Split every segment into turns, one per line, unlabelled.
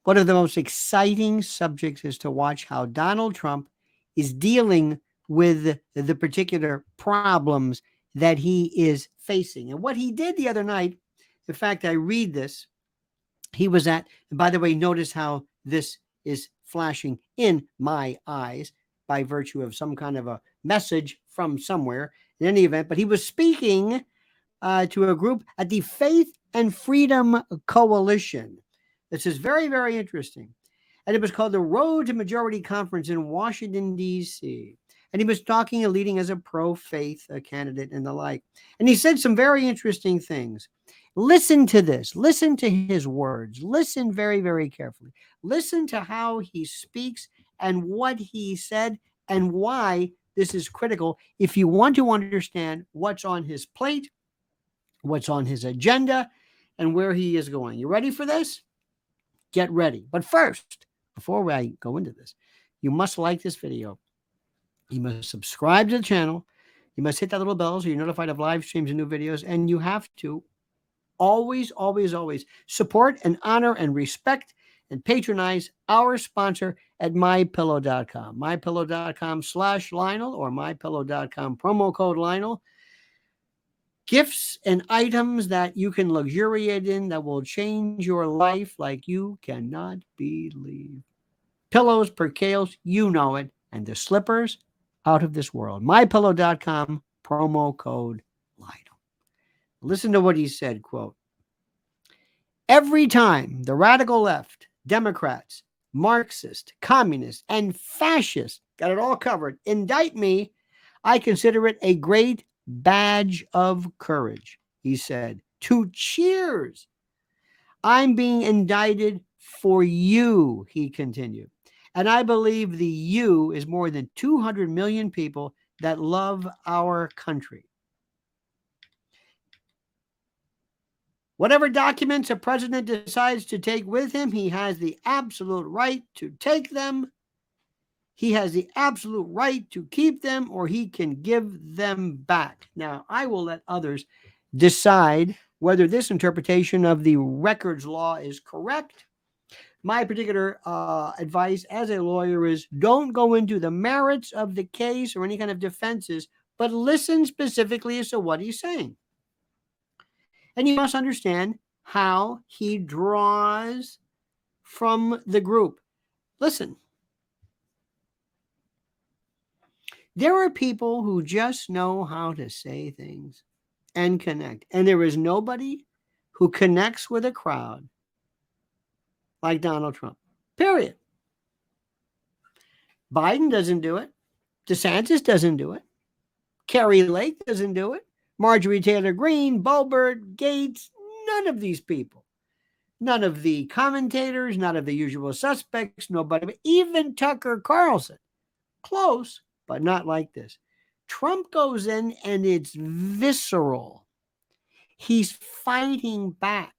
One of the most exciting subjects is to watch how Donald Trump is dealing with the particular problems that he is facing. And what he did the other night, in fact, I read this, he was at, and by the way, notice how this is flashing in my eyes by virtue of some kind of a message from somewhere in any event, but he was speaking to a group at the Faith and Freedom Coalition. This is very, very interesting. And it was called the Road to Majority Conference in Washington, D.C. And he was talking and leading as a pro-faith candidate and the like. And he said some very interesting things. Listen to this. Listen to his words. Listen very, very carefully. Listen to how he speaks and what he said and why this is critical if you want to understand what's on his plate, what's on his agenda, and where he is going. You ready for this? Get ready. But first, before I go into this, you must like this video. You must subscribe to the channel. You must hit that little bell so you're notified of live streams and new videos. And you have to always, always, always support and honor and respect and patronize our sponsor at mypillow.com. mypillow.com/Lionel or mypillow.com promo code Lionel. Gifts and items that you can luxuriate in that will change your life like you cannot believe. Pillows, percales, you know it, and the slippers out of this world. mypillow.com promo code Lionel. Listen to what he said, quote, every time the radical left, Democrats, Marxist, communist, and fascist, got it all covered, indict me, I consider it a great badge of courage, he said. To cheers. I'm being indicted for you, he continued. And I believe the you is more than 200 million people that love our country. Whatever documents a president decides to take with him, he has the absolute right to take them. He has the absolute right to keep them, or he can give them back. Now, I will let others decide whether this interpretation of the records law is correct. My particular advice as a lawyer is don't go into the merits of the case or any kind of defenses, but listen specifically as to what he's saying. And you must understand how he draws from the group. Listen. There are people who just know how to say things and connect. And there is nobody who connects with a crowd like Donald Trump. Period. Biden doesn't do it. DeSantis doesn't do it. Kerry Lake doesn't do it. Marjorie Taylor Greene, Boebert, Gates, none of these people. None of the commentators, none of the usual suspects, nobody, even Tucker Carlson. Close, but not like this. Trump goes in and it's visceral. He's fighting back.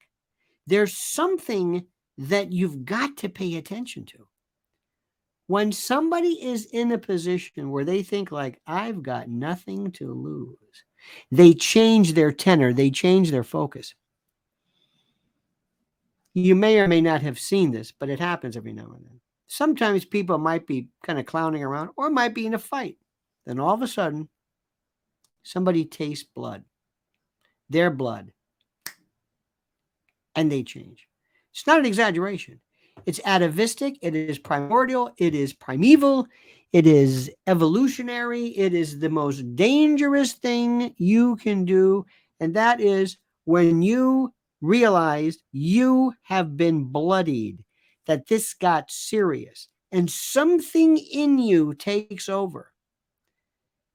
There's something that you've got to pay attention to. When somebody is in a position where they think like, I've got nothing to lose, they change their tenor, they change their focus. You may or may not have seen this, but it happens every now and then. Sometimes people might be kind of clowning around or might be in a fight. Then all of a sudden, somebody tastes blood, their blood, and they change. It's not an exaggeration. It's atavistic. It is primordial. It is primeval. It is evolutionary. It is the most dangerous thing you can do. And that is when you realize you have been bloodied, that this got serious, and something in you takes over.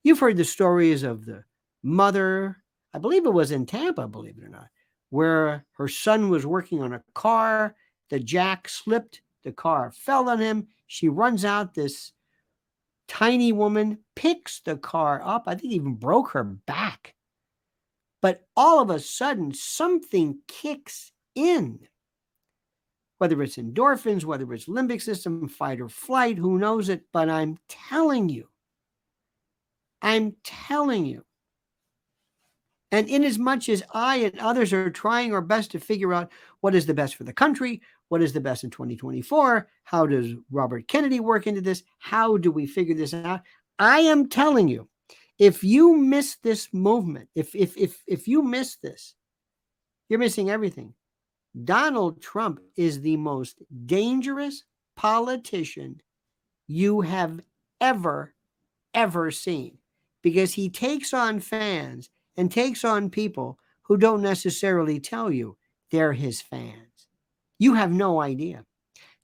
You've heard the stories of the mother, I believe it was in Tampa, believe it or not, where her son was working on a car. The jack slipped. The car fell on him. She runs out. This tiny woman picks the car up. I think even broke her back. But all of a sudden, something kicks in. Whether it's endorphins, whether it's limbic system, fight or flight, who knows it? But I'm telling you, And inasmuch as I and others are trying our best to figure out what is the best for the country, what is the best in 2024, how does Robert Kennedy work into this, how do we figure this out? I am telling you, if you miss this movement, if you miss this, you're missing everything. Donald Trump is the most dangerous politician you have ever seen, because he takes on fans and takes on people who don't necessarily tell you they're his fans. You have no idea.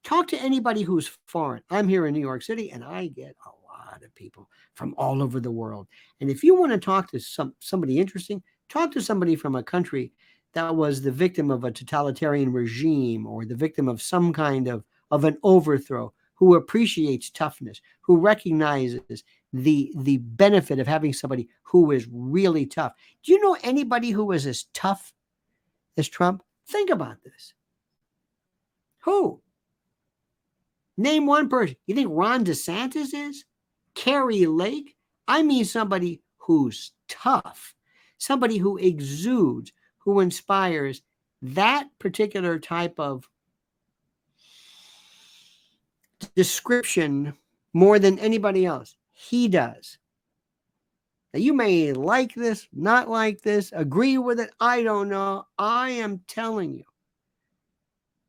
Talk to anybody who's foreign. I'm here in New York City, and I get a lot of people from all over the world. And if you want to talk to somebody interesting, talk to somebody from a country that was the victim of a totalitarian regime or the victim of some kind of an overthrow, who appreciates toughness, who recognizes the benefit of having somebody who is really tough. Do you know anybody who is as tough as Trump? Think about this. Who? Name one person. You think Ron DeSantis is? Carrie Lake? I mean somebody who's tough, somebody who exudes, who inspires that particular type of description more than anybody else. He does. Now, you may like this, not like this, agree with it. I don't know. I am telling you,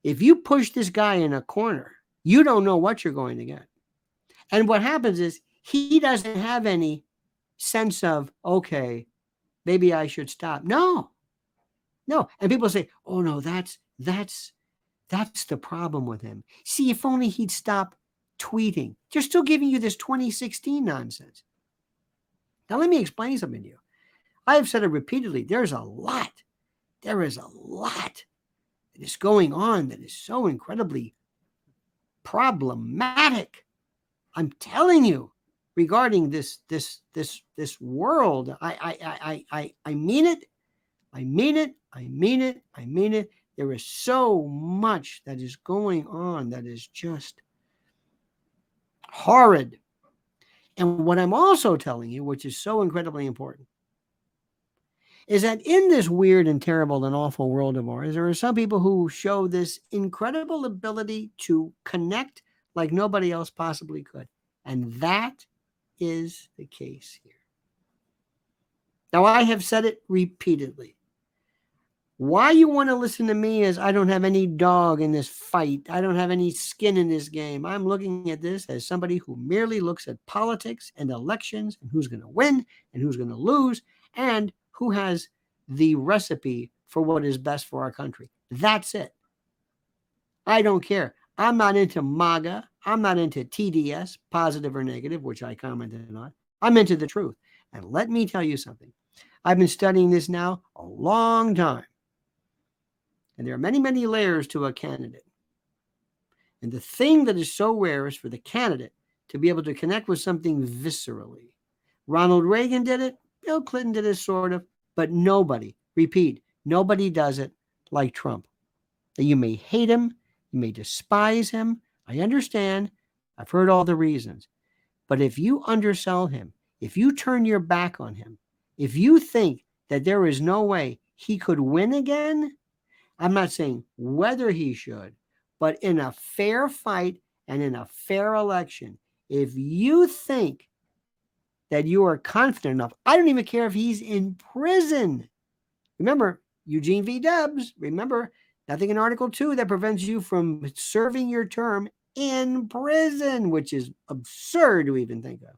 if you push this guy in a corner, you don't know what you're going to get. And what happens is he doesn't have any sense of, okay, maybe I should stop. No. And people say, oh no, that's the problem with him. See, if only he'd stop tweeting. They're still giving you this 2016 nonsense. Now, let me explain something to you. I have said it repeatedly. There is a lot that is going on that is so incredibly problematic. I'm telling you, regarding this world. I mean it. I mean it. There is so much that is going on that is just horrid. And what I'm also telling you, which is so incredibly important, is that in this weird and terrible and awful world of ours, there are some people who show this incredible ability to connect like nobody else possibly could. And that is the case here. Now, I have said it repeatedly. Why you want to listen to me is I don't have any dog in this fight. I don't have any skin in this game. I'm looking at this as somebody who merely looks at politics and elections and who's going to win and who's going to lose and who has the recipe for what is best for our country. That's it. I don't care. I'm not into MAGA. I'm not into TDS, positive or negative, which I commented on. I'm into the truth. And let me tell you something. I've been studying this now a long time. And there are many, many layers to a candidate. And the thing that is so rare is for the candidate to be able to connect with something viscerally. Ronald Reagan did it. Bill Clinton did it, sort of. But nobody, repeat, nobody does it like Trump. Now, you may hate him. You may despise him. I understand. I've heard all the reasons. But if you undersell him, if you turn your back on him, if you think that there is no way he could win again, I'm not saying whether he should, but in a fair fight and in a fair election, if you think that you are confident enough, I don't even care if he's in prison. Remember, Eugene V. Debs, remember, nothing in Article 2 that prevents you from serving your term in prison, which is absurd to even think of.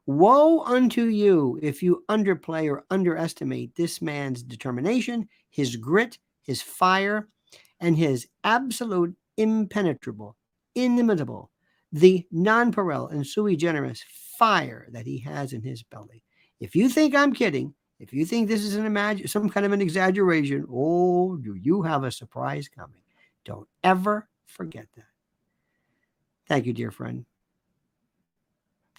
Woe unto you if you underplay or underestimate this man's determination, his grit, his fire, and his absolute impenetrable, inimitable, the nonpareil and sui generis fire that he has in his belly. If you think I'm kidding, if you think this is some kind of an exaggeration, oh, do you have a surprise coming. Don't ever forget that. Thank you, dear friend.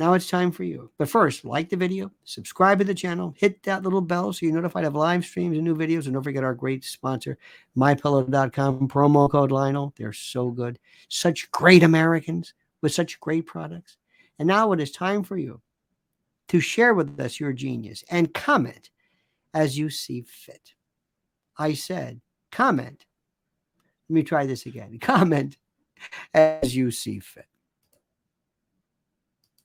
Now it's time for you. But first, like the video, subscribe to the channel, hit that little bell so you're notified of live streams and new videos. And don't forget our great sponsor, MyPillow.com, promo code Lionel. They're so good. Such great Americans with such great products. And now it is time for you to share with us your genius and comment as you see fit. I said, comment. Let me try this again. Comment as you see fit.